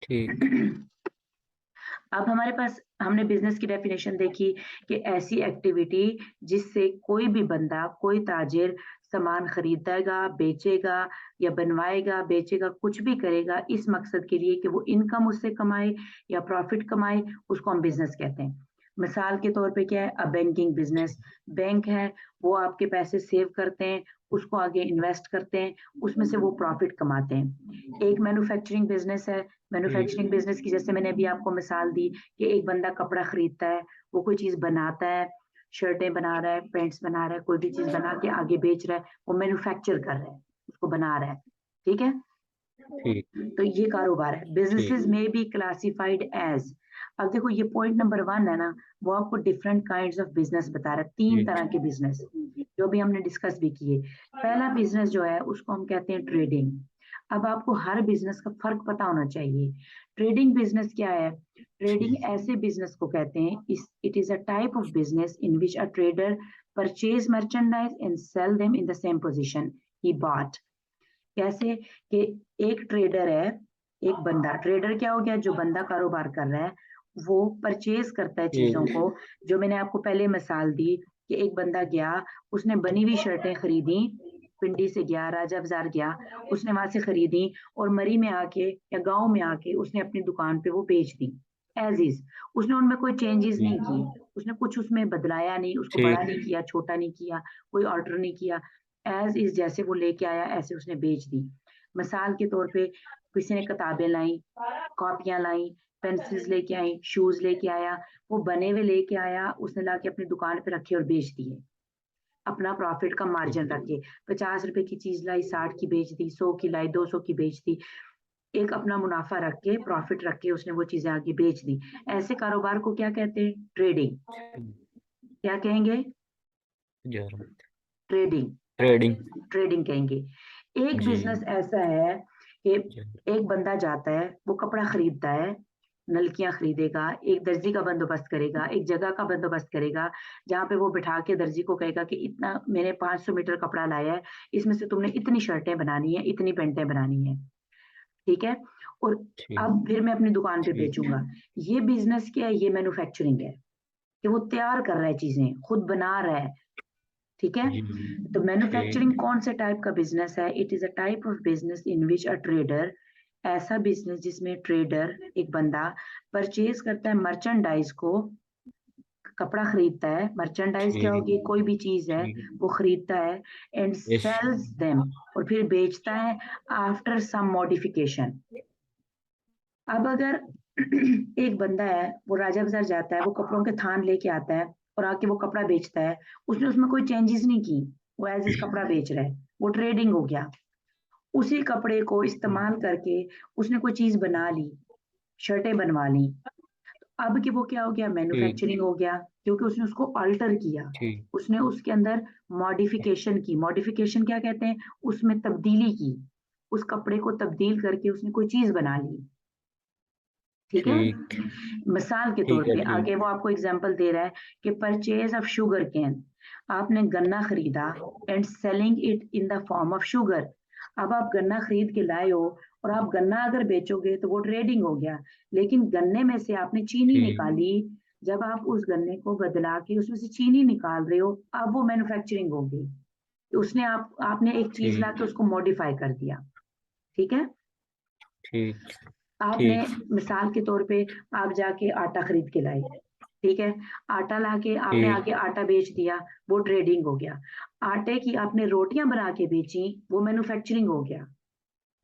ठीक। अब हमारे पास हमने बिज़नेस की डेफ़िनेशन देखी कि ऐसी एक्टिविटी जिससे कोई भी बंदा, कोई ताजिर सामान खरीदेगा, बेचेगा या बनवाएगा, बेचेगा, कुछ भी करेगा इस मकसद के लिए कि वो इनकम उससे कमाए या प्रॉफ़िट कमाए, उसको हम बिज़नेस कहते हैं। मिसाल के तौर पे क्या है बैंकिंग बिज़नेस, बैंक है, वो आपके पैसे सेव करते हैं, उसको आगे इन्वेस्ट करते हैं, उसमें से वो प्रॉफ़िट कमाते हैं। एक मैन्युफैक्चरिंग बिज़नेस है, ठीक। मैन्युफैक्चरिंग बिज़नेस की जैसे मैंने अभी आपको मिसाल दी कि एक बंदा कपड़ा खरीदता है, वो कोई चीज़ बनाता है, शर्टें बना रहा है, पैंट्स बना रहा है, कोई भी चीज़ बना के आगे बेच रहा है, वो मैन्युफैक्चर कर रहा है, उसको बना रहा है, ठीक है? ठीक। तो ये कारोबार है। ठीक। बिज़नेसेस में बी क्लासिफाइड एज़ अब देखो ये पॉइंट नंबर 1 है ना, वो आपको डिफरेंट काइंड्स ऑफ बिज़नेस बता रहा है, 3 ठीक। तरह के बिज़नेस, जो भी हमने डिस्कस भी किए। पहला बिज़नेस जो है उसको हम कहते हैं ट्रेडिंग। अब आपको हर बिज़नेस का फ़र्क पता होना चाहिए। ट्रेडिंग बिज़नेस क्या है? ट्रेडिंग ठीक। ऐसे बिज़नेस को कहते हैं it is a type of business in which a trader purchase merchandise and sell them in the same position he bought. कैसे कि एक ट्रेडर है, एक बंदा ट्रेडर क्या हो गया जो बंदा कारोबार कर रहा है, वो परचेज़ करता है चीज़ों ठीक। को, जो मैंने आपको पहले मिसाल दी कि एक बंदा गया, उसने बनी हुई शर्टें खरीदी, पिंडी से गया, राजा बाज़ार गया, उसने वहाँ से खरीदी और मरी में आके या गाँव में आके उसने अपनी दुकान पे वो बेच दी, ऐज़ इज़। उसने उनमें कोई चेंजेज़ नहीं ठीक। की, उसने कुछ उसमें बदलाया नहीं, उसको बड़ा ठीक। नहीं किया, छोटा नहीं किया, कोई ऑल्टर नहीं किया, ऐज़ इज़ जैसे वो लेके आया ऐसे उसने बेच दी। मिसाल के तौर पे किसी ने किताबें लाई, कॉपियाँ लाई, पेंसिल्स लेके आई, शूज़ लेके आया, वो बने हुए लेके आया, उसने लाके अपनी दुकान पे रखे और बेच दिए। अपना प्रॉफ़िट का मार्जिन रख के, ₹50 की चीज़ लाई 60 की बेच दी, 100 की लाई 200 की बेच दी। एक अपना मुनाफ़ा रख के, प्रॉफ़िट रख के उसने वो चीज़ें आगे बेच दी। ऐसे कारोबार को क्या कहते हैं? ट्रेडिंग। क्या कहेंगे? ज़रूर। ट्रेडिंग। ट्रेडिंग। ट्रेडिंग कहेंगे। एक जी। बिज़नेस ऐसा है कि ज़रूर। एक बंदा जाता है, वो कपड़ा खरीदता है, नलकियाँ खरीदेगा, एक दर्जी का बंदोबस्त करेगा, एक जगह का बंदोबस्त करेगा, जहाँ पे वो बिठा के दर्जी को कहेगा कि इतना मैंने 500 मीटर कपड़ा लाया है, इसमें से तुमने इतनी शर्टें बनानी है, इतनी पैंटें बनानी है, ठीक है? और ठीक। अब फिर मैं अपनी दुकान पे ठीक। बेचूँगा। ये बिज़नेस क्या है? ये मैन्युफैक्चरिंग है, कि वो तैयार कर रहा है चीज़ें, खुद बना रहा है। ठीक है? जी। तो मैन्युफैक्चरिंग ठीक। कौन से टाइप का बिज़नेस है? It is a type of business in which a trader ऐसा बिज़नेस जिसमें ट्रेडर एक बंदा परचेज़ करता है मर्चेंडाइज़ को, कपड़ा खरीदता है, मर्चेंडाइज़ क्या ठीक। होगी? कोई भी चीज़ है, ठीक। वो खरीदता है एंड यस। सेल्स देम और फिर बेचता है आफ्टर सम मॉडिफिकेशन। अब अगर एक बंदा है, वो राजा बाज़ार जाता है, वो कपड़ों के थान लेके आता है और आके वो कपड़ा बेचता है, उसने उसमें कोई चेंजेज़ नहीं की, वो ऐज़ इज़ कपड़ा बेच रहा है, वो ट्रेडिंग हो गया। उसी कपड़े को ठीक। इस्तेमाल करके उसने कोई चीज़ बना ली, शर्टें बनवा ली। अब कि वो क्या हो गया ठीक। मैन्युफैक्चरिंग हो गया, क्योंकि उसने उसको अल्टर किया। ठीक। उसने उसके अंदर मॉडिफ़िकेशन की, मॉडिफ़िकेशन क्या कहते हैं? उसमें तब्दीली की। उस कपड़े को तब्दील करके उसने कोई चीज़ बना ली। ठीक है? ठीक। मिसाल के तौर ठीक है। पे आगे ठीक। वो आपको एग्ज़ाम्पल दे रहा है कि परचेज़ ऑफ शुगर केन आपने गन्ना खरीदा and selling it in the form of sugar. अब आप गन्ना खरीद के लाए हो और आप गन्ना अगर बेचोगे तो वो ट्रेडिंग हो गया। लेकिन गन्ने में से आपने चीनी ठीक। निकाली, जब आप उस गन्ने को बदला के उसमें से चीनी निकाल रहे हो, अब वो मैन्युफैक्चरिंग हो गई। उसने आपने एक चीज़ ला ठीक। के उसको मॉडिफ़ाई कर दिया। ठीक है? ठीक। आपने ठीक। मिसाल के तौर पे आप जाके आटा खरीद के लाए, ठीक है? आटा लाके आपने ठीक। आगे आटा बेच दिया, वो ट्रेडिंग हो गया। आटे की आपने रोटियाँ बना के बेची, वो मैन्युफैक्चरिंग हो गया।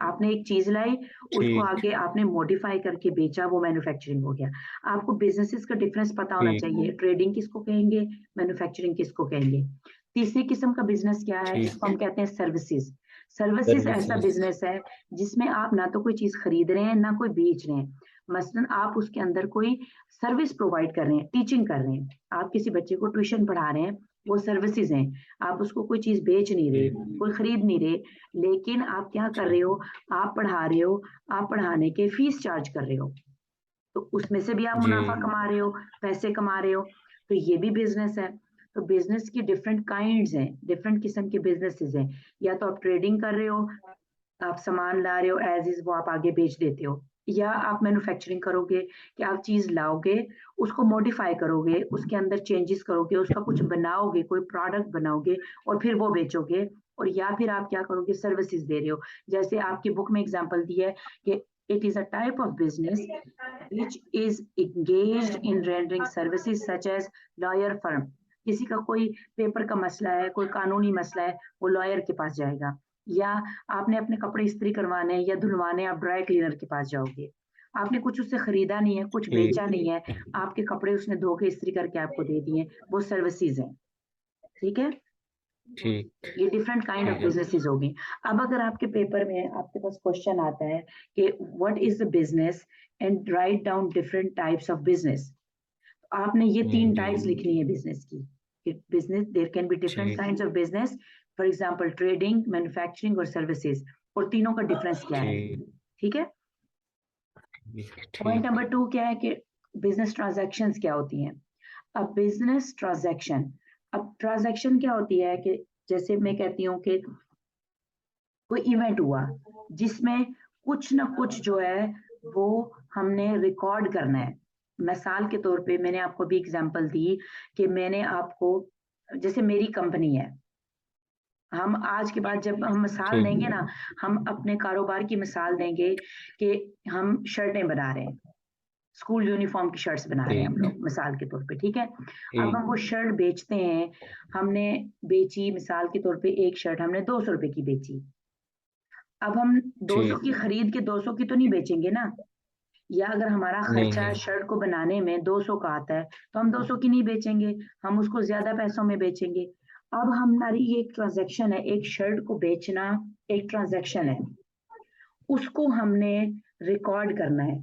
आपने एक चीज़ लाई, उसको ठीक। आगे आपने मॉडिफ़ाई करके बेचा, वो मैन्युफैक्चरिंग हो गया। आपको बिज़नेसेस का डिफरेंस पता होना ठीक। चाहिए, ट्रेडिंग किसको कहेंगे, मैन्युफैक्चरिंग किसको कहेंगे। तीसरी किस्म का बिज़नेस क्या है, ठीक। जिसको हम कहते हैं सर्विसेज़। सर्विसेज़ ऐसा सर्विसेज। बिज़नेस है, जिसमें आप ना तो कोई चीज़ खरीद रहे हैं, ना कोई बेच रहे हैं। मसलन आप उसके अंदर कोई सर्विस प्रोवाइड कर रहे हैं, टीचिंग कर रहे हैं। आप किसी बच्चे को ट्यूशन पढ़ा रहे हैं, वो सर्विसेज़ हैं। आप उसको कोई चीज़ बेच नहीं रहे, ठीक। कोई खरीद नहीं रहे, लेकिन आप क्या कर रहे ठीक। हो, आप पढ़ा रहे हो, आप पढ़ाने के फीस चार्ज कर रहे हो, तो उसमें से भी आप मुनाफ़ा जी। कमा रहे हो, पैसे कमा रहे हो, तो ये भी बिज़नेस है। तो बिज़नेस की डिफरेंट काइंड्स हैं, डिफरेंट किस्म के बिज़नेसेज़ हैं। या तो आप ट्रेडिंग कर रहे हो, आप सामान ला रहे हो एज़ इज़ वो आप आगे बेच देते हो। या आप मैन्युफैक्चरिंग करोगे कि आप चीज़ लाओगे, उसको मॉडिफ़ाई करोगे, उसके अंदर चेंजेस करोगे, उसका कुछ बनाओगे, कोई प्रोडक्ट बनाओगे और फिर वो बेचोगे। और या फिर आप क्या करोगे, सर्विसेज़ दे रहे हो। जैसे आपकी बुक में एग्ज़ाम्पल दिया है कि it is a type of business which is engaged in rendering services such as lawyer firm. किसी का कोई पेपर का मसला है, कोई कानूनी मसला है, वो लॉयर के पास जाएगा। या आपने अपने कपड़े इस्त्री करवाने हैं या धुलवाने हैं, आप ड्राई क्लीनर के पास जाओगे। आपने कुछ उससे खरीदा नहीं है, कुछ ठीक, बेचा नहीं है, आपके कपड़े उसने धो के इस्त्री करके आपको दे दिए, वो सर्विसेज़ हैं, ठीक है? ठीक, ये डिफरेंट काइंड ऑफ ठीक है। बिज़नेसेज़ हो गई। अब अगर आपके पेपर में आपके पास क्वेश्चन आता है कि what is the business and write down different types of business. आपने ये 3 जी, टाइप्स लिखनी है बिज़नेस की। कि business there can be different ठीक, kinds of business, for example trading, manufacturing और सर्विसेज़, और तीनों का डिफरेंस क्या है, ठीक, ठीक है? ठीक, पॉइंट ठीक, नंबर 2 क्या है कि बिज़नेस ट्रांज़ैक्शंस क्या होती हैं? अब बिज़नेस ट्रांज़ैक्शन, अब ट्रांज़ैक्शन क्या होती है कि जैसे मैं कहती हूँ कि कोई इवेंट हुआ, जिसमें कुछ ना कुछ जो है वो हमने रिकॉर्ड करना है। मिसाल के तौर पे मैंने आपको अभी एग्ज़ाम्पल दी कि मैंने आपको, जैसे मेरी कंपनी है, हम आज के बाद जब हम मिसाल ठीक, देंगे ना, हम अपने कारोबार की मिसाल देंगे कि हम शर्टें बना रहे हैं, स्कूल यूनिफ़ॉर्म की शर्ट्स बना रहे हैं हम ठीक, लोग मिसाल के तौर पे, ठीक है? अब ठीक, हम वो शर्ट बेचते हैं, हमने बेची मिसाल के तौर पे एक शर्ट हमने ₹200 की बेची। अब हम 200 ठीक, की खरीद के 200 की तो नहीं बेचेंगे ना, या अगर हमारा नहीं, खर्चा नहीं, शर्ट को बनाने में 200 का आता है, तो हम 200 की नहीं बेचेंगे, हम उसको ज़्यादा पैसों में बेचेंगे। अब हमारी ये एक ट्रांज़ैक्शन है, एक शर्ट को बेचना एक ट्रांज़ैक्शन है, उसको हमने रिकॉर्ड करना है।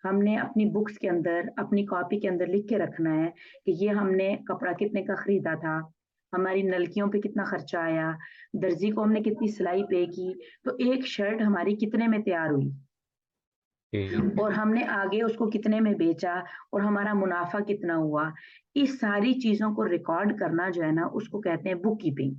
हमने अपनी बुक्स के अंदर, अपनी कॉपी के अंदर लिख के रखना है कि ये हमने कपड़ा कितने का खरीदा था, हमारी नलकियों पे कितना खर्चा आया, दर्जी को हमने कितनी सिलाई पे की, तो एक शर्ट हमारी कितने में तैयार हुई। ठीक, और हमने आगे उसको कितने में बेचा और हमारा मुनाफ़ा कितना हुआ। इस सारी चीज़ों को रिकॉर्ड करना जो है ना, उसको कहते हैं बुक कीपिंग।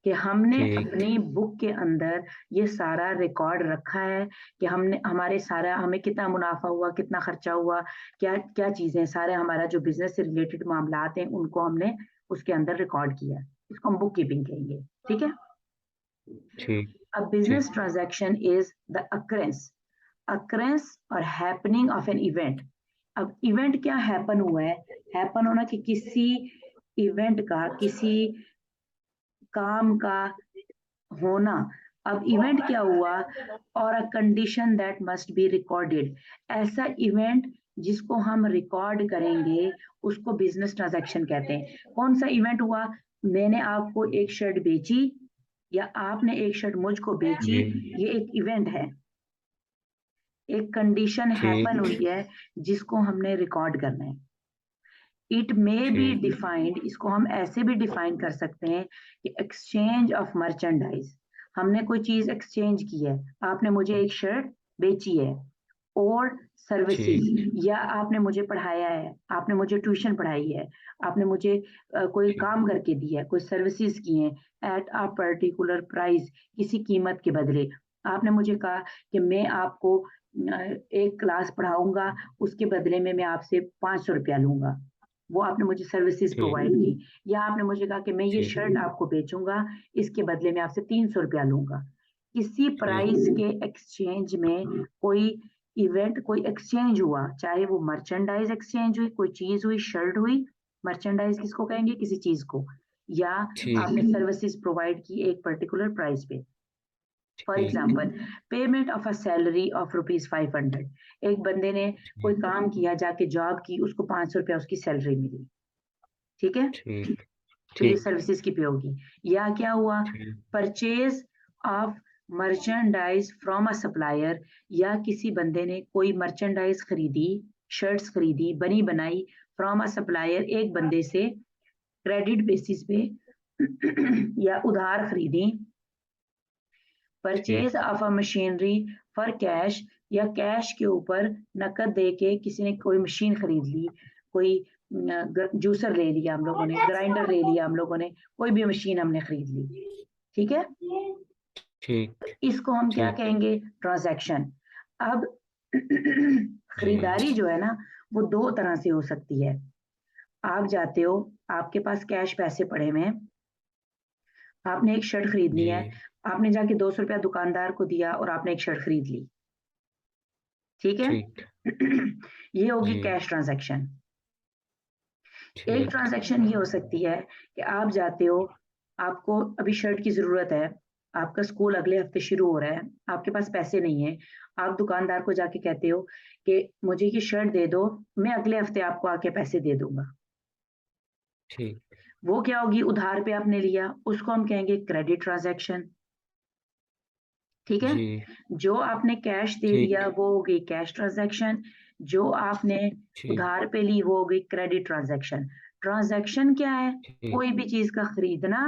कि हमने ठीक, अपनी बुक के अंदर ये सारा रिकॉर्ड रखा है कि हमने हमारे सारा हमें कितना मुनाफ़ा हुआ, कितना खर्चा हुआ, क्या-क्या चीज़ें, सारे हमारा जो बिज़नेस से रिलेटेड मामलात हैं, उनको हमने उसके अंदर रिकॉर्ड किया है। इसको हम बुक कीपिंग कहेंगे, ठीक है? ठीक, A business ठीक, transaction is the occurrence or happening of an event। अब इवेंट क्या हैपन हुआ है? हैपन होना कि किसी इवेंट का, किसी काम का होना। अब इवेंट क्या हुआ? और a condition that must be recorded. ऐसा इवेंट जिसको हम रिकॉर्ड करेंगे, उसको बिज़नेस ट्रांज़ैक्शन कहते हैं। कौन-सा इवेंट हुआ? मैंने आपको एक शर्ट बेची या आपने एक शर्ट मुझको बेची, जी, ये एक इवेंट है। एक कंडीशन हैपन ठीक, हुई है जिसको हमने रिकॉर्ड करना है। इट मे बी ठीक, डिफाइंड, इसको हम ऐसे भी डिफाइन कर सकते हैं कि एक्सचेंज ऑफ मर्चेंडाइज। हमने कोई चीज एक्सचेंज की है, आपने मुझे एक शर्ट बेची है, और ठीक, सर्विसेज, या आपने मुझे पढ़ाया है, आपने मुझे ट्यूशन पढ़ाई है, आपने मुझे कोई ठीक, काम करके दिया है, कोई सर्विसेज की हैं एट अ पर्टिकुलर प्राइस, किसी कीमत के बदले। आपने मुझे कहा कि मैं आपको एक क्लास पढ़ाऊंगा, उसके बदले में मैं आपसे ₹500 लूंगा। वो आपने मुझे सर्विसेज़ ठीक, प्रोवाइड की। या आपने मुझे कहा कि मैं ये ठीक, शर्ट आपको बेचूँगा, इसके बदले में आपसे ₹300 लूँगा। किसी ठीक, प्राइस के एक्सचेंज में कोई इवेंट, कोई एक्सचेंज हुआ, चाहे वो मर्चेंडाइज़ एक्सचेंज हुई, कोई चीज़ हुई, शर्ट हुई, मर्चेंडाइज़ किसको कहेंगे? किसी चीज़ को, या ठीक, आपने सर्विसेज़ प्रोवाइड की एक पर्टिकुलर प्राइस पे। फॉर ठीक, example, payment of a salary of rupees 500। एक बंदे ने कोई काम किया, जाके जॉब की, उसको ₹500 उसकी सैलरी मिली, ठीक है? ठीक, तो ये ठीक, सर्विसेज की पे होगी। या क्या हुआ? ठीक, purchase of merchandise from a supplier, या किसी बंदे ने कोई मर्चेंडाइज खरीदी, शर्ट्स खरीदी बनी बनाई फ्रॉम अ सप्लायर, एक बंदे से क्रेडिट बेसिस पे या उधार खरीदी। परचेज ठीक, of a machinery for cash, या कैश के ऊपर नकद दे के किसी ने कोई मशीन खरीद ली, कोई जूसर ले लिया हम लोगों ने, ग्राइंडर ले लिया हम लोगों ने, कोई भी मशीन हमने खरीद ली, ठीक है? ठीक, इसको हम क्या ठीक, कहेंगे? ट्रांजैक्शन। अब खरीदारी जो है ना वो 2 तरह से हो सकती है। आप जाते हो, आपके पास कैश पैसे पड़े हुए हैं, आपने एक शर्ट खरीदनी है, जी, आपने जाके ₹200 दुकानदार को दिया और आपने एक शर्ट खरीद ली, ठीक है? ठीक, ये होगी जी, कैश ट्रांज़ैक्शन। एक ठीक, ट्रांज़ैक्शन ये हो सकती है कि आप जाते हो, आपको अभी शर्ट की ज़रूरत है, आपका स्कूल अगले हफ्ते शुरू हो रहा है, आपके पास पैसे नहीं हैं, आप दुकानदार को जाके कहते हो कि मुझे ये शर्ट दे दो, मैं अगले हफ्ते आपको आके पैसे दे दूँगा। ठीक, वो क्या होगी, उधार पे आपने लिया, उसको हम कहेंगे क्रेडिट ट्रांज़ैक्शन, ठीक है? जी, जो आपने कैश दे ठीक, दिया वो हो गई कैश ट्रांज़ैक्शन, जो आपने ठीक, उधार पे ली वो हो गई क्रेडिट ट्रांज़ैक्शन। ट्रांज़ैक्शन क्या है? ठीक, कोई भी चीज़ का खरीदना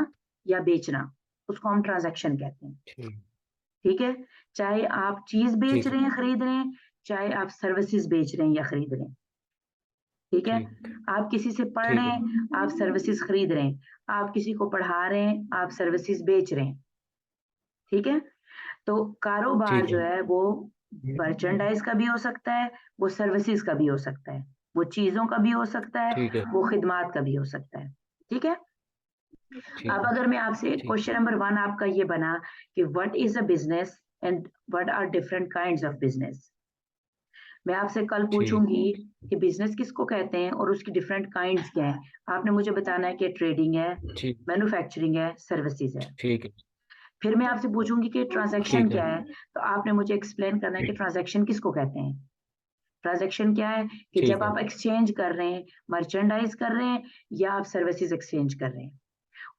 या बेचना, उसको हम ट्रांज़ैक्शन कहते हैं, ठीक, ठीक है? चाहे आप चीज़ बेच ठीक रहे है, हैं, खरीद रहे हैं, चाहे आप सर्विसेज़ बेच रहे हैं या खरीद रहे हैं, ठीक है? ठीक, आप किसी से पढ़ ठीक रहे है, हैं, आप सर्विसेज़ खरीद रहे हैं, आप किसी को पढ़ा रहे हैं, आप सर्विसेज़ बेच रहे हैं, ठीक है? तो कारोबार ठीक जो है, है वो मर्चेंडाइज़ का भी हो सकता है, वो सर्विसेज़ का भी हो सकता है, वो चीज़ों का भी हो सकता है, ठीक है, वो खिदमात का भी हो सकता है, ठीक है? ठीक अब है, अगर मैं आपसे ठीक क्वेश्चन है, नंबर 1 आपका ये बना कि what is a business and what are different kinds of business? मैं आपसे कल ठीक, पूछूँगी कि बिज़नेस किसको कहते हैं और उसकी डिफरेंट काइंड्स क्या हैं? आपने मुझे बताना है कि ट्रेडिंग है, ठीक, मैन्युफैक्चरिंग है, सर्विसेज़ है। ठीक है, फिर मैं आपसे पूछूँगी कि ट्रांज़ैक्शन ठीक है, क्या है? तो आपने मुझे एक्सप्लेन करना है कि ट्रांज़ैक्शन किसको कहते हैं? ट्रांज़ैक्शन क्या है कि ठीक जब है, आप एक्सचेंज कर रहे हैं, मर्चेंडाइज़ कर रहे हैं या आप सर्विसेज़ एक्सचेंज कर रहे हैं।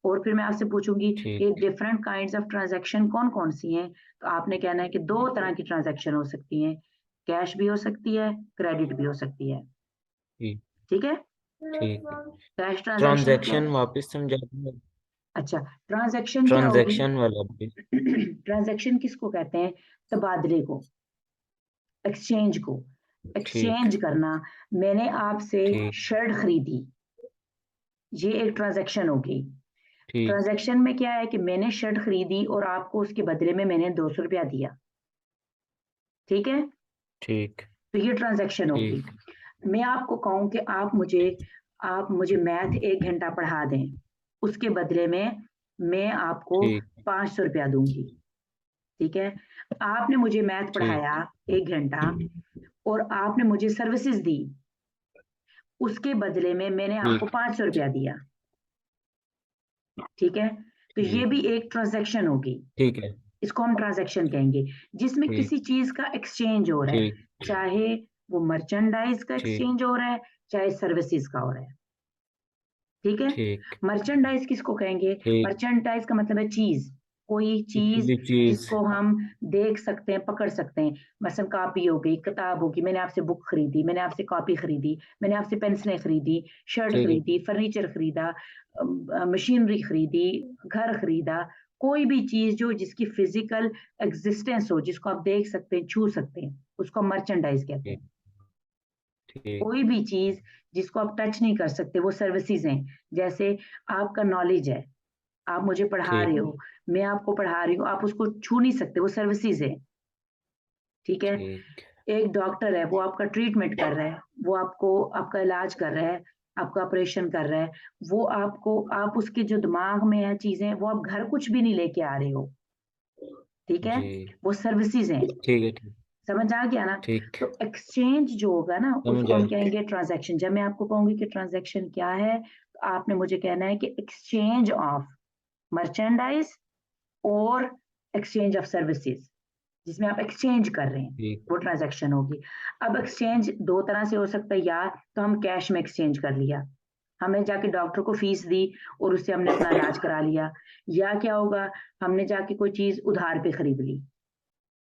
और फिर मैं आपसे पूछूँगी कि ठीक, डिफरेंट काइंड्स ऑफ ट्रांज़ैक्शन कौन-कौन सी हैं? तो आपने कहना है कि 2 तरह की ट्रांज़ैक्शन हो सकती हैं, कैश भी हो सकती है, क्रेडिट भी हो सकती है। ठीक, ठीक है? ठीक है। कैश ट्रांज़ैक्शन क्या ट्रांज़ैक्शन है? वापस समझा दीजिए। अच्छा, ट्रांज़ैक्शन क्या होगी? ट्रांज़ैक्शन वाला भी। ट्रांज़ैक्शन किसको कहते हैं? तबादले को, एक्सचेंज को। ठीक, एक्सचेंज करना, मैंने आपसे ठीक, शर्ट खरीदी, ये एक ट्रांज़ैक्शन होगी। ठीक, ट्रांज़ैक्शन में क्या है कि मैंने शर्ट खरीदी और आपको उसके बदले में मैंने ₹200 दिया, ठीक है? ठीक, तो ये ट्रांज़ैक्शन होगी। ठीक, मैं आपको कहूँ कि आप मुझे मैथ 1 घंटा पढ़ा दें, उसके बदले में मैं आपको ठीक, ₹500 दूँगी, ठीक है? आपने मुझे मैथ पढ़ाया ठीक, 1 घंटा और आपने मुझे सर्विसेज़ दी, उसके बदले में मैंने आपको ठीक, ₹500 दिया, ठीक है? तो ये ठीक, भी एक ट्रांज़ैक्शन होगी, ठीक है, इसको हम ट्रांज़ैक्शन कहेंगे, जिसमें ठीक, किसी चीज़ का एक्सचेंज हो रहा है, ठीक, चाहे वो मर्चेंडाइज़ का ठीक, एक्सचेंज हो रहा है, चाहे सर्विसेज़ का हो रहा है, ठीक है? ठीक, मर्चेंडाइज़ किसको कहेंगे? ठीक, मर्चेंडाइज़ का मतलब है चीज़, कोई किसी चीज़ भी चीज़। जिसको हम देख सकते हैं, पकड़ सकते हैं। मसलन कॉपी हो गई, किताब होगी, मैंने आपसे बुक खरीदी, मैंने आपसे कॉपी खरीदी, मैंने आपसे पेंसिलें खरीदी, शर्ट ठीक है, खरीदी, फर्नीचर खरीदा, मशीनरी खरीदी, घर खरीदा, कोई भी चीज़ जो जिसकी फ़िज़िकल एक्जिस्टेंस हो, जिसको आप देख सकते हैं, छू सकते हैं, उसको हम मर्चेंडाइज़ कहते ठीक, हैं। ठीक, कोई भी चीज़ जिसको आप टच नहीं कर सकते, वो सर्विसेज़ हैं। जैसे आपका नॉलेज है, आप मुझे पढ़ा रहे ठीक, हो, मैं आपको पढ़ा रही हूँ, आप उसको छू नहीं सकते, वो सर्विसेज़ है, ठीक है? ठीक, एक डॉक्टर है, वो आपका ट्रीटमेंट कर रहा है, वो आपको आपका इलाज कर रहा है, आपका ऑपरेशन कर रहा है, वो आपको आप उसके जो दिमाग में है चीज़ें, वो आप घर कुछ भी नहीं लेके आ रहे हो, ठीक है? जी, वो सर्विसेज़ हैं, ठीक है, ठीक, समझ आ गया ना? ठीक, तो एक्सचेंज जो होगा ना, समझ उसको हम आया। कहेंगे ट्रांज़ैक्शन। जब मैं आपको कहूँगी कि ट्रांज़ैक्शन क्या है, तो आपने मुझे कहना है कि एक्सचेंज ऑफ मर्चेंडाइज़ और एक्सचेंज ऑफ सर्विसेज़, जिसमें आप एक्सचेंज कर रहे हैं, ठीक, वो ट्रांज़ैक्शन होगी। अब एक्सचेंज 2 तरह से हो सकता है, या तो हम कैश में एक्सचेंज कर लिया, हमने जाके डॉक्टर को फ़ीस दी और उससे हमने अपना इलाज करा लिया, या क्या होगा, हमने जाके कोई चीज़ उधार पे खरीद ली।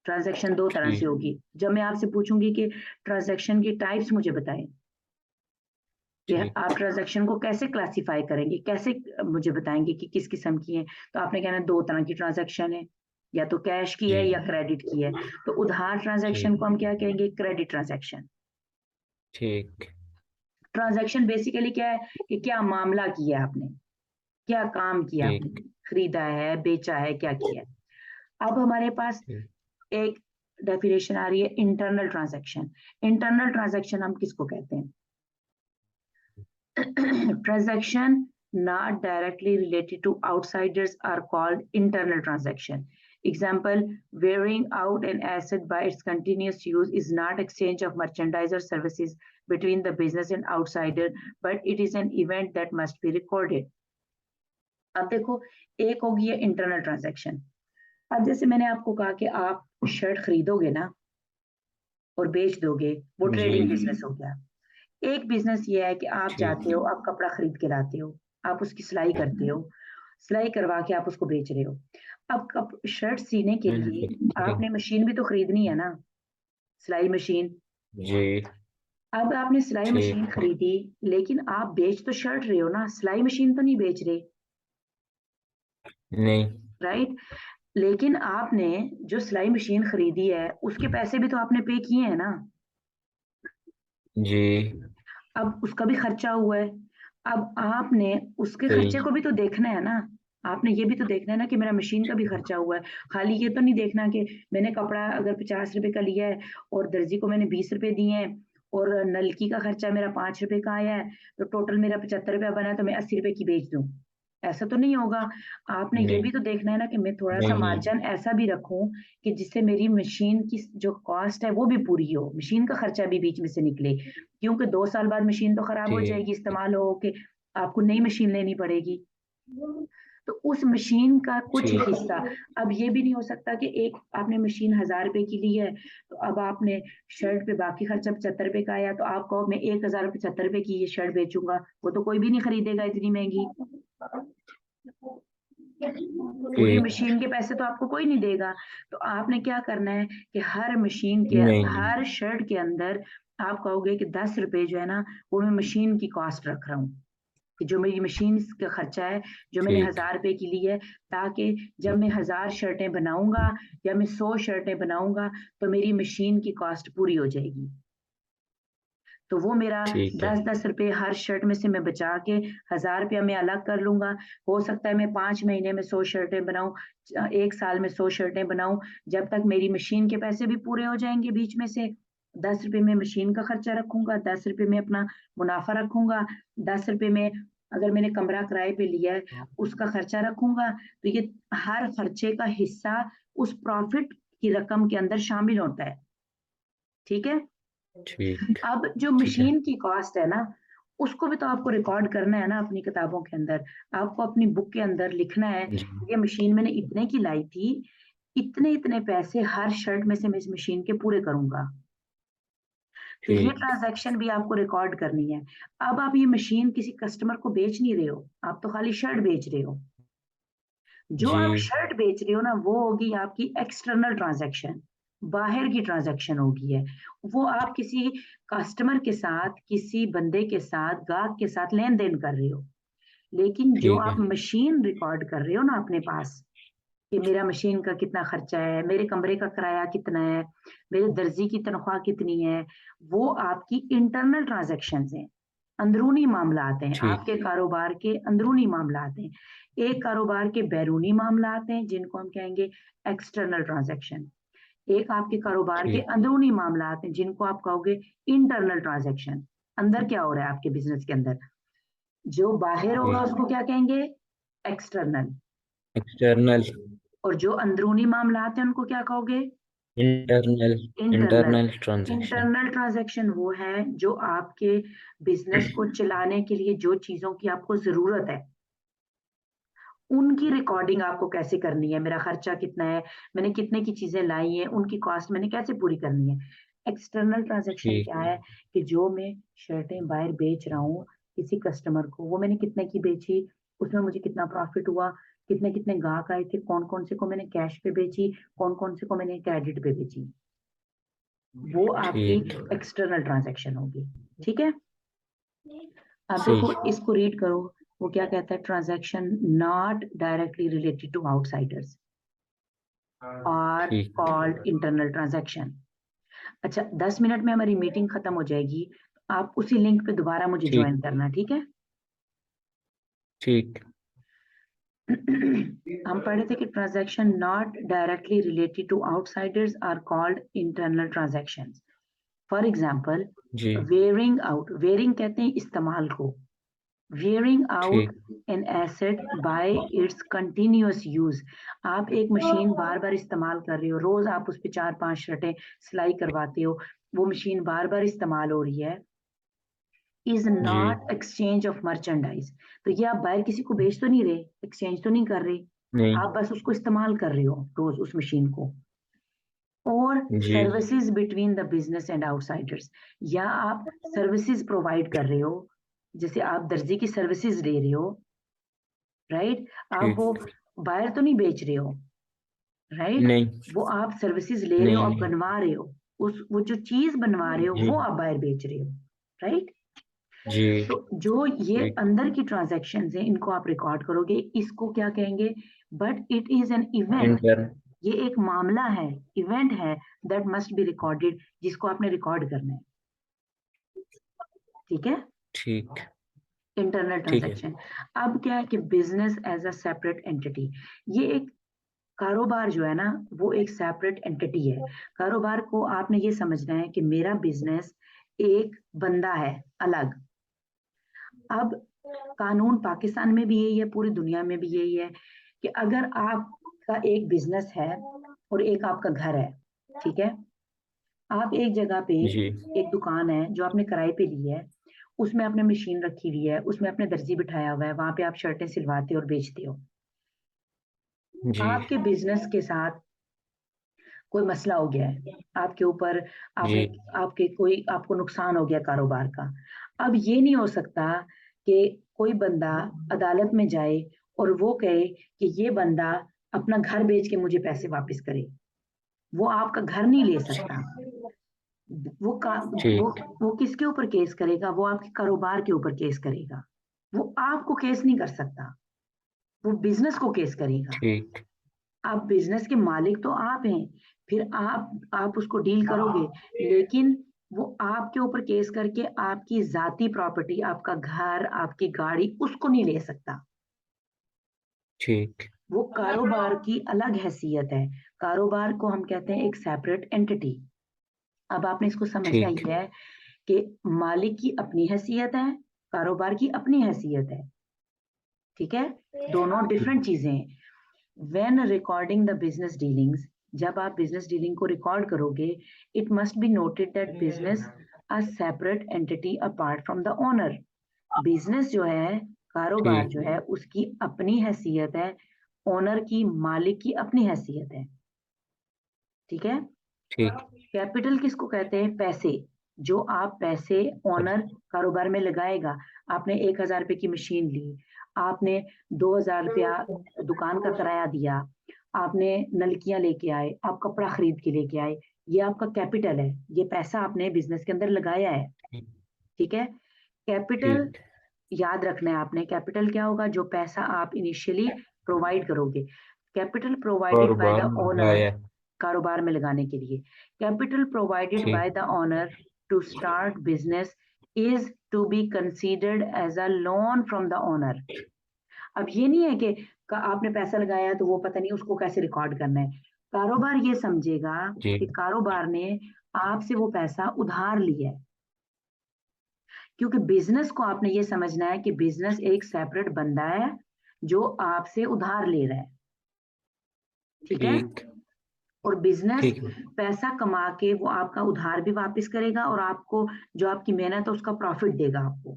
ट्रांज़ैक्शन 2 तरह से ठीक, होगी। जब मैं आपसे पूछूँगी कि ट्रांज़ैक्शन की टाइप्स मुझे बताएँ, कि ठीक, आप ट्रांज़ैक्शन को कैसे क्लासिफ़ाई करेंगे? कैसे मुझे बताएँगे कि किस किस्म की है? तो आपने कहना है 2 तरह की ट्रांज़ैक्शन है, या तो कैश की है जी, या क्रेडिट की है। तो उधार ट्रांज़ैक्शन ठीक, को हम क्या कहेंगे? Credit transaction. ठीक, ट्रांज़ैक्शन बेसिकली क्या है कि क्या मामला किया आपने, क्या काम किया आपने, ठीक, खरीदा है, बेचा है, क्या किया है? अब हमारे पास ठीक, एक डेफिनेशन आ रही है इंटरनल ट्रांजैक्शन। इंटरनल ट्रांजैक्शन हम किसको कहते हैं? Transaction not directly related to outsiders are called internal transaction. Example, wearing out an asset by its continuous use is not exchange of merchandise or services between the business and outsider, but it is an event that must be recorded. अब देखो, एक होगी है internal transaction. अब जैसे मैंने आपको कहा कि आप शर्ट खरीदोगे ना और बेच दोगे, वो ट्रेडिंग जी बिजनेस हो गया। एक बिजनेस ये है कि आप जाते हो, ठीक आप कपड़ा खरीद के लाते हो, आप उसकी सिलाई करते हो, सिलाई करवा के आप उसको बेच रहे हो। अब शर्ट सीने के लिए ठीक आपने मशीन भी तो खरीदनी है ना, सिलाई मशीन। जी अब आपने सिलाई ठीक मशीन खरीदी, लेकिन आप बेच तो शर्ट रहे हो ना, सिलाई मशीन तो नहीं बेच रहे, नहीं राइट? लेकिन आपने जो सिलाई मशीन खरीदी है उसके पैसे भी तो आपने पे किए हैं ना, जी अब उसका भी खर्चा हुआ है। अब आपने उसके खर्चे सही को भी तो देखना है ना, आपने ये भी तो देखना है ना कि मेरा मशीन का भी खर्चा हुआ है। खाली ये तो नहीं देखना कि मैंने कपड़ा अगर 50 रुपए का लिया है और दर्जी को मैंने 20 रुपए दिए हैं और नलकी का खर्चा मेरा 5 रुपए का आया है, तो टोटल मेरा 75 रुपया बना है, तो मैं 80 रुपए की बेच दूं। ऐसा तो नहीं होगा। आपने ये नहीं भी तो देखना है ना कि मैं थोड़ा सा नहीं मार्जिन ऐसा भी रखूं कि जिससे मेरी मशीन की जो कॉस्ट है वो भी पूरी हो, मशीन का खर्चा भी बीच में से निकले। क्योंकि 2 साल बाद मशीन तो खराब हो जाएगी, ठीक इस्तेमाल हो के आपको नई मशीन लेनी पड़ेगी। तो उस मशीन का कुछ ठीक हिस्सा, अब ये भी नहीं हो सकता कि एक आपने मशीन 1000 रुपए की ली है, तो अब आपने शर्ट पे बाकी खर्चा 75 रुपए का आया, तो आप कहो मैं 1075 रुपए की ये शर्ट बेचूंगा, वो तो कोई भी नहीं खरीदेगा इतनी महंगी। पूरी ठीक मशीन के पैसे तो आपको कोई नहीं देगा। तो आपने क्या करना है कि हर मशीन के, नहीं हर शर्ट के अंदर आप कहोगे कि 10 रुपए जो है ना, वो मैं मशीन की कॉस्ट रख रहा हूँ, कि जो मेरी मशीन का खर्चा है, जो मैंने ठीक 1000 रुपए की ली है, ताकि जब मैं 1000 शर्टें बनाऊंगा या मैं 100 शर्टें बनाऊंगा तो मेरी मशीन की कॉस्ट पूरी हो जाएगी। तो वो मेरा ठीक है 10-10 रुपए हर शर्ट में से मैं बचा के 1000 रुपया मैं अलग कर लूंगा। हो सकता है मैं 5 महीने में 100 शर्टें बनाऊं, 1 साल में 100 शर्टें बनाऊं, जब तक मेरी मशीन के पैसे भी पूरे हो जाएंगे। बीच में से 10 रुपए में मशीन का खर्चा रखूंगा, 10 रुपए में अपना मुनाफा रखूंगा, 10 रुपए में अगर मैंने कमरा किराए पे लिया है उसका खर्चा रखूंगा। तो ये हर खर्चे का हिस्सा उस प्रॉफिट की रकम के अंदर शामिल होता है। ठीक है? ठीक अब जो ठीक है मशीन की कॉस्ट है ना, उसको भी तो आपको रिकॉर्ड करना है ना अपनी किताबों के अंदर। आपको अपनी बुक के अंदर लिखना है जी ये मशीन मैंने इतने की लाई थी, इतने इतने पैसे हर शर्ट में से मैं इस मशीन के पूरे करूंगा। तो ये ठीक ट्रांजैक्शन भी आपको रिकॉर्ड करनी है। अब आप ये मशीन किसी कस्टमर को बेच नहीं रहे हो, आप तो खाली शर्ट बेच रहे हो। जो जी आप शर्ट बेच रहे हो ना, वो होगी आपकी एक्सटर्नल ट्रांजैक्शन, बाहर की ट्रांजैक्शन होगी है। वो आप किसी कस्टमर के साथ, किसी बंदे के साथ, गाहक के साथ लेन देन कर रहे हो। लेकिन जो ठीक है आप मशीन रिकॉर्ड कर रहे हो ना अपने पास, कि मेरा मशीन का कितना खर्चा है, मेरे कमरे का किराया कितना है, मेरे दर्जी की तनख्वाह कितनी है, वो आपकी इंटरनल ट्रांजैक्शन है, अंदरूनी मामलात हैं, ठीक आपके कारोबार के अंदरूनी मामलात हैं। एक कारोबार के बैरूनी मामलात हैं जिनको हम कहेंगे एक्सटर्नल ट्रांजैक्शन। एक आपके कारोबार के ठीक अंदरूनी मामलात हैं जिनको आप कहोगे इंटरनल ट्रांजैक्शन। अंदर क्या हो रहा है आपके बिजनेस के अंदर, जो बाहर होगा ठीक उसको क्या कहेंगे? एक्सटर्नल। एक्सटर्नल और जो अंदरूनी मामलात हैं उनको क्या कहोगे? Internal internal. Internal transaction internal transaction वो है जो आपके बिजनेस को चलाने के लिए जो चीजों की आपको जरूरत है, उनकी रिकॉर्डिंग आपको कैसे करनी है, मेरा खर्चा कितना है, मैंने कितने की चीजें लाई हैं, उनकी कॉस्ट मैंने कैसे पूरी करनी है। एक्सटर्नल ट्रांजैक्शन ठीक क्या है कि जो मैं शर्टें बाहर बेच रहा हूँ किसी कस्टमर को, वो मैंने कितने की बेची, उसमें मुझे कितना प्रॉफिट हुआ, कितने कितने ग्राहक आए थे, कौन कौन से को मैंने कैश पे बेची, कौन कौन से को मैंने क्रेडिट पे बेची, वो आपकी ठीक एक्सटर्नल ट्रांजैक्शन होगी। ठीक है? अब देखो सही इसको रीड करो, वो क्या कहता है? Transaction not directly related to outsiders are ठीक कॉल्ड इंटरनल ट्रांजैक्शन। अच्छा, 10 मिनट में हमारी मीटिंग खत्म हो जाएगी, आप उसी लिंक पे दोबारा मुझे ठीक ज्वाइन करना, ठीक है? ठीक हम पढ़े थे कि transaction not directly related to outsiders are called internal transactions. For example, जी वेयरिंग आउट, वेयरिंग कहते हैं इस्तेमाल को, वेयरिंग आउट ठीक an asset by its continuous use. आप एक मशीन बार बार इस्तेमाल कर रहे हो, रोज आप उस पर 4-5 शर्टें सिलाई करवाते हो, वो मशीन बार बार इस्तेमाल हो रही है, इज जी नॉट एक्सचेंज ऑफ मर्चेंडाइज। तो ये आप बाहर किसी को बेच तो नहीं रहे, एक्सचेंज तो नहीं कर रहे, नहीं आप बस उसको इस्तेमाल कर रहे हो रोज उस मशीन को। और जी services between the business and outsiders, या आप सर्विसेज प्रोवाइड कर रहे हो, जैसे आप दर्जी की सर्विसेज दे रहे हो, राइट, आप ठीक वो बाहर तो नहीं बेच रहे हो, राइट, नहीं वो आप सर्विसेज ले रहे हो, नहीं आप नहीं बनवा रहे हो, उस वो जो चीज बनवा रहे हो जी वो आप बाहर बेच रहे हो, राइट। जी तो जो ये ठीक अंदर की ट्रांजैक्शंस हैं इनको आप रिकॉर्ड करोगे, इसको क्या कहेंगे, but it is an event, intern ये एक मामला है, इवेंट है, दैट मस्ट बी रिकॉर्डेड, जिसको आपने रिकॉर्ड करना है, ठीक है, ठीक इंटरनल ठीक है ट्रांजैक्शन। अब क्या है कि business as a separate entity, ये एक कारोबार जो है ना वो एक सेपरेट एंटिटी है। कारोबार को आपने ये समझना है कि मेरा बिजनेस एक बंदा है अलग। अब कानून पाकिस्तान में भी यही है, पूरी दुनिया में भी यही है कि अगर आपका एक बिजनेस है और एक आपका घर है, ठीक है, आप एक जगह पे, जी एक दुकान है जो आपने किराए पे ली है, उसमें आपने मशीन रखी हुई है, उसमें आपने दर्जी बिठाया हुआ है, वहां पे आप शर्टें सिलवाते हो और बेचते हो। जी आपके बिजनेस के साथ कोई मसला हो गया है, आपके ऊपर, जी आपने, आपके कोई, आपको नुकसान हो गया कारोबार का। अब ये नहीं हो सकता कि कोई बंदा अदालत में जाए और वो कहे कि ये बंदा अपना घर बेच के मुझे पैसे वापस करे, वो आपका घर नहीं ले सकता। वो का वो ठीक वो किसके ऊपर केस करेगा, वो आपके कारोबार के ऊपर केस करेगा, वो आपको केस नहीं कर सकता, वो बिजनेस को केस करेगा। ठीक आप बिजनेस के मालिक तो आप हैं, फिर आप उसको डील करोगे, लेकिन वो आपके ऊपर केस करके आपकी जाती प्रॉपर्टी, आपका घर, आपकी गाड़ी, उसको नहीं ले सकता। ठीक वो कारोबार की अलग हैसियत है, कारोबार को हम कहते हैं एक सेपरेट एंटिटी। अब आपने इसको समझना ठीक ही है कि मालिक की अपनी हैसियत है, कारोबार की अपनी हैसियत है, ठीक है, दोनों डिफरेंट चीजें हैं। When recording the business dealings, जब आप बिजनेस डीलिंग को रिकॉर्ड करोगे, it must be noted that business a separate entity apart from the owner. Business जो है, कारोबार जो ठीक है, उसकी अपनी हैसियत है, ओनर की, मालिक की अपनी हैसियत है, ठीक है। ठीक कैपिटल किसको कहते हैं, पैसे, जो आप पैसे ओनर कारोबार में लगाएगा। आपने 1,000 रुपए की मशीन ली, आपने 2,000 रुपया दुकान का किराया दिया, आपने नलकियां लेके आए, आप कपड़ा खरीद के लेके आए, ये आपका कैपिटल है, ये पैसा आपने बिजनेस के अंदर लगाया है, ठीक है। कैपिटल ठीक याद रखना है आपने, कैपिटल क्या होगा, जो पैसा आप इनिशियली प्रोवाइड करोगे, कैपिटल प्रोवाइडेड बाय कारोबार द में ओनर, लगाया कारोबार में लगाने के लिए, कैपिटल प्रोवाइडेड बाय ठीक the owner to start business is to be considered as a loan from the owner. अब ये नहीं है कि आपने पैसा लगाया तो वो पता नहीं उसको कैसे रिकॉर्ड करना है। कारोबार ये समझेगा जी कि कारोबार ने आपसे वो पैसा उधार लिया है, क्योंकि बिजनेस को आपने ये समझना है कि बिजनेस एक सेपरेट बंदा है जो आपसे उधार ले रहा है, ठीक है। ठीक और बिजनेस ठीक पैसा कमा के वो आपका उधार भी वापस करेगा और आपको जो आपकी मेहनत है उसका प्रॉफिट देगा आपको,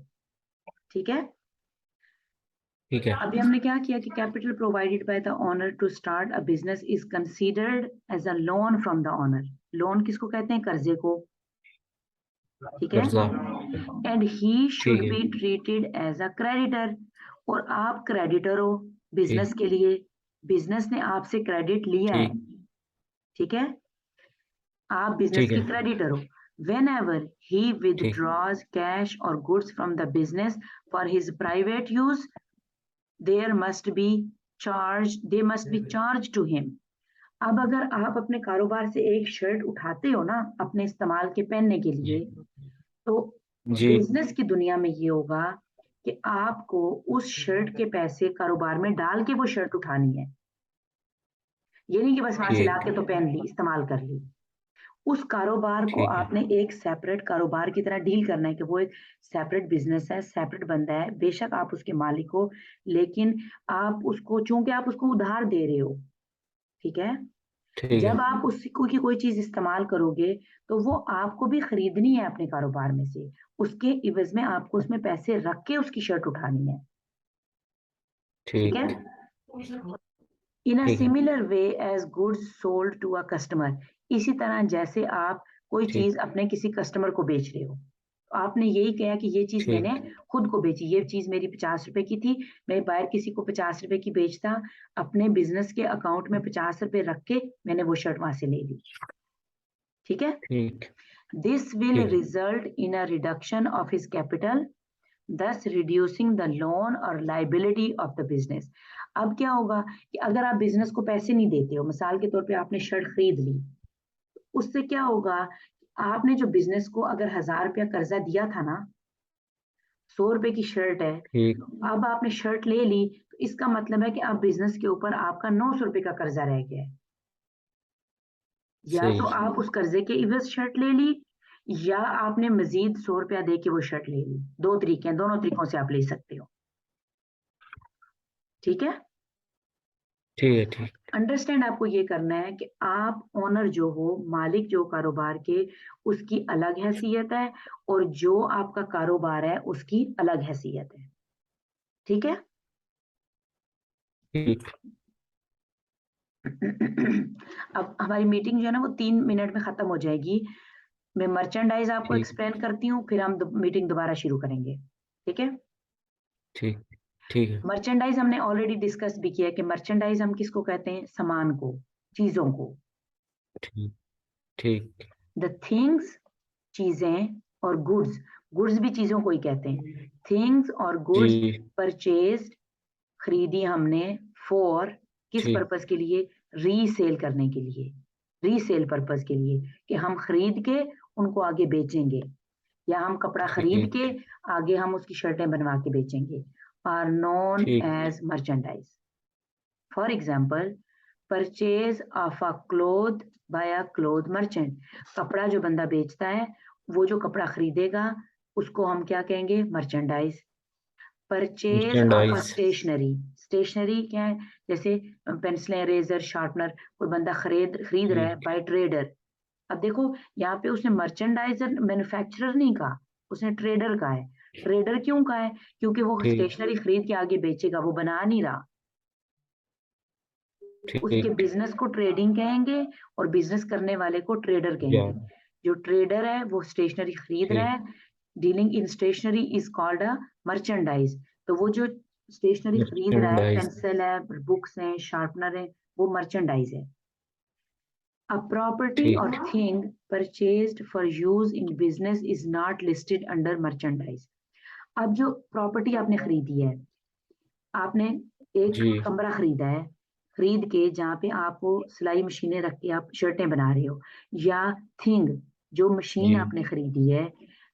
ठीक है। ठीक है अभी हमने क्या किया कि capital provided by the owner to start a business is considered as a loan from the owner. Loan किसको कहते हैं, कर्जे को, ठीक है। कर्जा एंड ही शुड ठीक है be treated as a creditor, और आप क्रेडिटर हो बिजनेस ठीक के लिए, बिजनेस ने आपसे क्रेडिट लिया है, ठीक ठीक है, आप बिजनेस ठीक की है क्रेडिटर हो। whenever he ठीक withdraws cash or goods from the business for his private use, there must be they must be charged to him। अब अगर आप अपने कारोबार से एक शर्ट उठाते हो ना अपने इस्तेमाल के पहनने के लिए, तो जी बिजनेस की दुनिया में ये होगा कि आपको उस शर्ट के पैसे कारोबार में डाल के वो शर्ट उठानी है। ये नहीं कि बस वहां से ठीक लाके तो पहन ली, इस्तेमाल कर ली। उस कारोबार को ठीक है। आपने एक सेपरेट कारोबार की तरह डील करना है कि वो एक सेपरेट बिजनेस है, सेपरेट बंदा है। बेशक आप उसके मालिक हो, लेकिन आप उसको, चूंकि आप उसको उधार दे रहे हो, ठीक है। ठीक है। जब आप उसको की कोई चीज इस्तेमाल करोगे तो वो आपको भी खरीदनी है अपने कारोबार में से। उसके इवज में आपको उसमें पैसे रख के उसकी शर्ट उठानी है, ठीक है। ठीक इन अ ठीक है। Similar way as goods sold to a customer, इसी तरह जैसे आप कोई ठीक चीज अपने किसी कस्टमर को बेच रहे हो, तो आपने यही कहा कि ये चीज मैंने ठीक खुद को बेची, ये चीज मेरी 50 रुपए की थी, मैं बाहर किसी को 50 रुपए की बेचता, अपने बिजनेस के अकाउंट में 50 रुपए रख के मैंने वो शर्ट वहां से ले ली, ठीक है। ठीक दिस विल ठीक result in a reduction of his capital, thus reducing the loan or liability of the business। अब क्या होगा कि अगर आप बिजनेस को पैसे नहीं देते हो, मिसाल के तौर पे आपने शर्ट खरीद ली, उससे क्या होगा, आपने जो बिजनेस को अगर 1000 रुपया कर्जा दिया था ना, 100 रुपए की शर्ट है, ठीक अब आपने शर्ट ले ली, तो इसका मतलब है कि आप बिजनेस के ऊपर आपका 900 रुपए का कर्जा रह गया है। या सही तो आप उस कर्जे के इवज शर्ट ले ली, या आपने मजीद 100 रुपया दे के वो शर्ट ले ली। दो तरीके हैं, दोनों तरीकों से आप ले सकते हो, ठीक है। ठीक है। ठीक अंडरस्टैंड आपको ये करना है कि आप ओनर जो हो, मालिक जो कारोबार के, उसकी अलग हैसियत है, और जो आपका कारोबार है उसकी अलग हैसियत है, ठीक है। ठीक अब हमारी मीटिंग जो है ना वो 3 मिनट में खत्म हो जाएगी। मैं मर्चेंडाइज आपको ठीक एक्सप्लेन करती हूँ, फिर हम मीटिंग दोबारा शुरू करेंगे, ठीक है। ठीक ठीक है। मर्चेंडाइज हमने ऑलरेडी डिस्कस भी किया कि मर्चेंडाइज हम किसको कहते हैं, सामान को, चीजों को। ठीक ठीक द थिंग्स, चीजें, और गुड्स, गुड्स भी चीजों को ही कहते हैं। थिंग्स और गुड्स जी। परचेज, खरीदी हमने, फॉर, किस ठीक पर्पस के लिए, रीसेल करने के लिए, रीसेल पर्पस के लिए, कि हम खरीद के उनको आगे बेचेंगे, या हम कपड़ा खरीद के ठीक आगे हम उसकी शर्टें बनवा के बेचेंगे, आर नोन ठीक as merchandise. For example, purchase of a cloth by a cloth merchant, कपड़ा जो बंदा बेचता है, वो जो कपड़ा खरीदेगा उसको हम क्या कहेंगे, merchandise. Purchase of a merchandise. Stationery, stationery क्या है, जैसे पेंसिलें, रेजर, शार्पनर, कोई बंदा खरीद रहा है ठीक बाय ट्रेडर। अब देखो, यहाँ पे उसने मर्चेंडाइजर, मैन्युफैक्चरर नहीं कहा, उसने ट्रेडर कहा है। ट्रेडर क्यों कहा है, क्योंकि वो ठीक स्टेशनरी खरीद के आगे बेचेगा, वो बना नहीं रहा। उसके ठीक बिजनेस को ट्रेडिंग कहेंगे, और बिजनेस करने वाले को ट्रेडर या कहेंगे। जो ट्रेडर है वो स्टेशनरी खरीद रहा ठीक है, dealing in stationery is called a merchandise. तो वो जो स्टेशनरी खरीद रहा है, मर्चेंडाइज। पेंसिल है, बुक्स हैं, शार्पनर है, वो मर्चेंडाइज है। A property or ठीक thing purchased for use in business is not listed under merchandise। अब जो प्रॉपर्टी आपने खरीदी है, आपने एक जी। कमरा खरीदा है, खरीद के जहाँ पे आपको सिलाई मशीनें रख के आप शर्टें बना रहे हो, या थिंग, जो मशीन जी। आपने खरीदी है,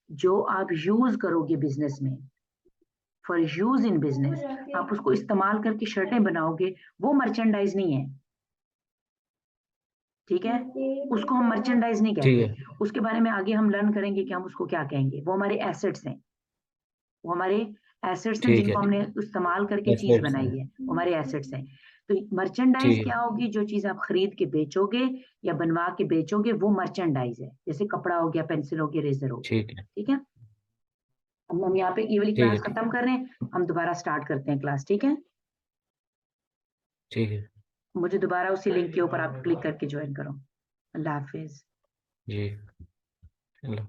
जो आप यूज करोगे बिजनेस में, फॉर यूज इन बिजनेस, आप उसको इस्तेमाल करके शर्टें बनाओगे, वो मर्चेंडाइज नहीं है, ठीक है। उसको हम मर्चेंडाइज नहीं ठीक कहते। है। उसके बारे में आगे हम लर्न करेंगे कि हम उसको क्या कहेंगे। वो हमारे एसेट्स हैं, वो हमारे एसेट्स हैं ठीक जिनको है। हमने इस्तेमाल करके चीज एसेट्स बनाई हैं। है, वो हमारे एसेट्स हैं। तो मर्चेंडाइज ठीक क्या है। होगी, जो चीज आप खरीद के बेचोगे या बनवा के बेचोगे, वो मर्चेंडाइज है। जैसे कपड़ा हो गया, पेंसिल हो गया, रेजर हो गया, ठीक है। ठीक है। अब हम यहाँ पे ये वाली ठीक क्लास है। खत्म कर रहे हैं, हम दोबारा स्टार्ट करते हैं क्लास, ठीक है। ठीक है। मुझे दोबारा उसी लिंक के ऊपर आप क्लिक करके ज्वाइन करो। अल्लाह हाफिज। जी। चलो।